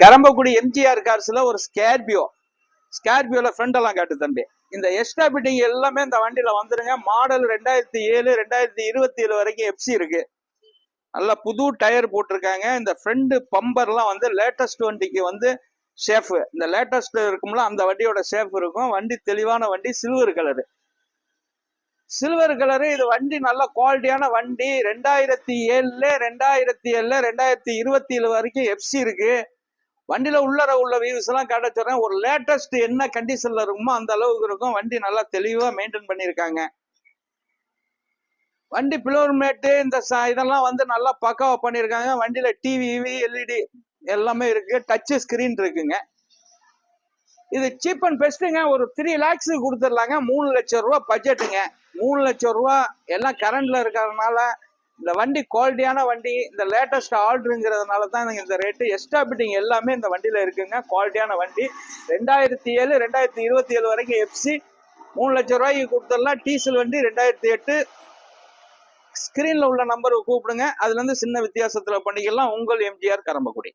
கரம்பக்குடி எம்ஜிஆர் கார்ஸ்ல ஒரு ஸ்கார்பியோல ஃப்ரண்ட் எல்லாம் காட்டு தம்பி. இந்த எக்ஸ்ட்ரா பிட்டிங் எல்லாமே இந்த வண்டியில வந்துருங்க. மாடல் 2007 2027 வரைக்கும் எஃப்சி இருக்கு. நல்லா புது டயர் போட்டிருக்காங்க. இந்த ஃப்ரண்ட் பம்பர்லாம் வந்து லேட்டஸ்ட் வண்டிக்கு வந்து ஷேஃப், இந்த லேட்டஸ்ட் இருக்கும்ல அந்த வண்டியோட ஷேஃப் இருக்கும். வண்டி தெளிவான வண்டி, சில்வர் கலரு. இது வண்டி நல்ல குவாலிட்டியான வண்டி. 2007 2027 வரைக்கும் எஃப்சி இருக்கு. வண்டியில உள்ள வியூஸ் எல்லாம் கிடைச்சிடறேன். ஒரு லேட்டஸ்ட் என்ன கண்டிஷன்ல இருக்குமோ அந்த அளவுக்கு இருக்கும். வண்டி நல்லா தெளிவா மெயின்டைன் பண்ணியிருக்காங்க. வண்டி பிளோர் மேட்டு இந்த இதெல்லாம் வந்து நல்லா பக்காவா பண்ணியிருக்காங்க. வண்டியில டிவி எல்இடி எல்லாமே இருக்கு. டச் ஸ்கிரீன் இருக்குங்க. இது சீப் அண்ட் பெஸ்ட்டுங்க. ஒரு 3 lakhs கொடுத்துடலாங்க. 3 லட்சம் ரூபா பட்ஜெட்டுங்க. 3 லட்சம் ரூபா எல்லாம் கரண்ட்ல இருக்கிறதுனால இந்த வண்டி குவாலிட்டியான வண்டி, இந்த லேட்டஸ்ட் ஆர்டருங்கிறதுனால தான் இந்த ரேட்டு. எக்ஸ்ட்ரா பிட்டிங் எல்லாமே இந்த வண்டியில இருக்குங்க. குவாலிட்டியான வண்டி. 2007 2027 வரைக்கும் எஃப்சி. 3 லட்சம் ரூபாய்க்கு கொடுத்துடலாம். டீசல் வண்டி 2008. ஸ்கிரீன்ல உள்ள நம்பருக்கு கூப்பிடுங்க. அதுல இருந்து சின்ன வித்தியாசத்துல பண்ணிக்கலாம். உங்கள் எம்ஜிஆர் கரம்பக்குடி.